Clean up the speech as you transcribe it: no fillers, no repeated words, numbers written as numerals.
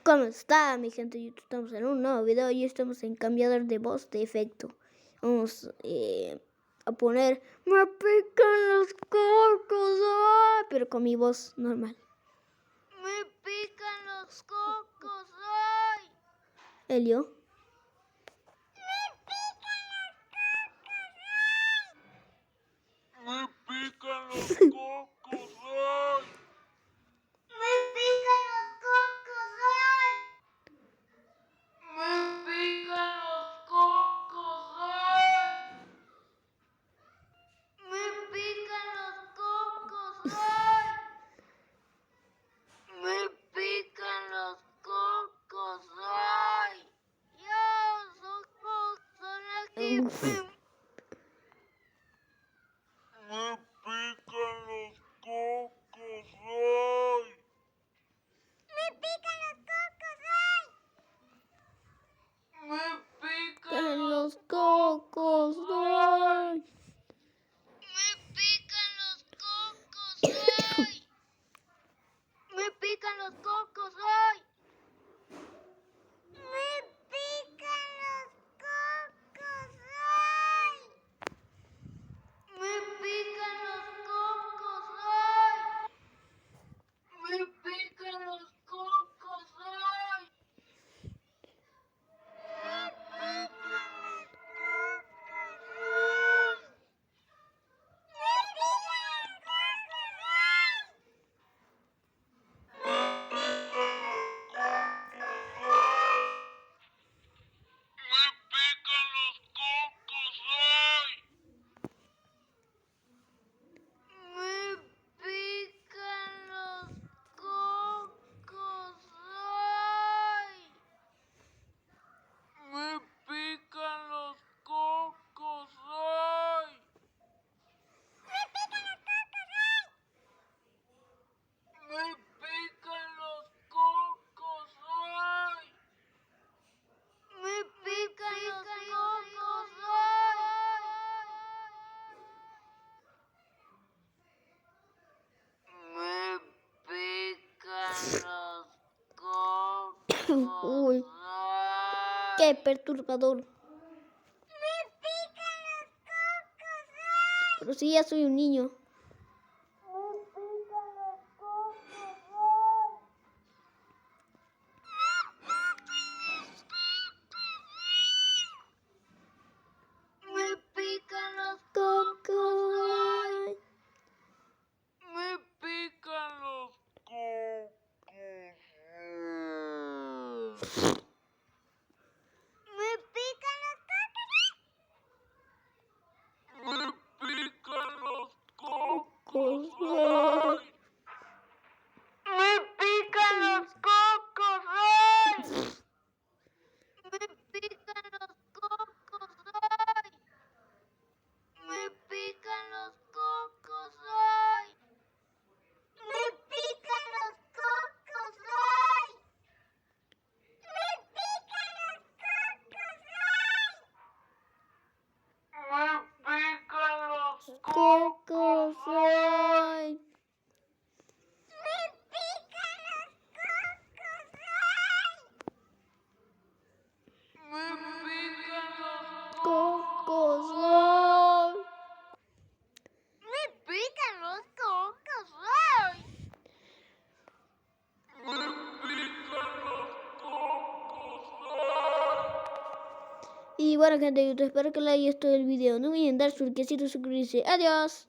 ¿Cómo está, mi gente de YouTube? Estamos en un nuevo video y estamos en cambiador de voz de efecto. Vamos a poner "me pican los cocos", ¡ay! Pero con mi voz normal. Me pican los cocos, ¡ay! Elio. Me pican los cocos, ¡ay! Me pican los cocos, ¡ay! Me pican los cocos, ¡ay! Me pican los cocos, ¡ay! Me pican los cocos, ¡ay! Yo soy son aquí. Me pican los cocos, ¡ay! Me pican los cocos, ¡ay! Me pican Los cocos, ¡ay! Me pican los cocos, ¡ay! Me pican los cocos, ¡ay! Me pican los cocos, ¡ay! Me pican los cocos, ¡ay! Me pican los cocos, ¡ay! Uy, qué perturbador. Me pican los cocos, Pero sí, ya soy un niño. me pican los Cocos, ¡ay! Me pican los cocos. Me pican los cocos. Me pican los cocos. Cocos, ¡ay! Me pican los cocos, ¡ay! Me pican los cocos, ¡ay! Me pican los cocos, ¡ay! Me pican los cocos, ¡ay! Me pican los cocos, ¡ay! Me pican los Cocos, ¡ay! Me pican los cocos, ¡ay! Me pican los Cocos, ¡ay! Me pican los cocos, ¡ay! Me pican los cocos, ¡ay! Y bueno, gente de YouTube, espero que les haya gustado el video. No olviden dar su like, suscribirse. Adiós.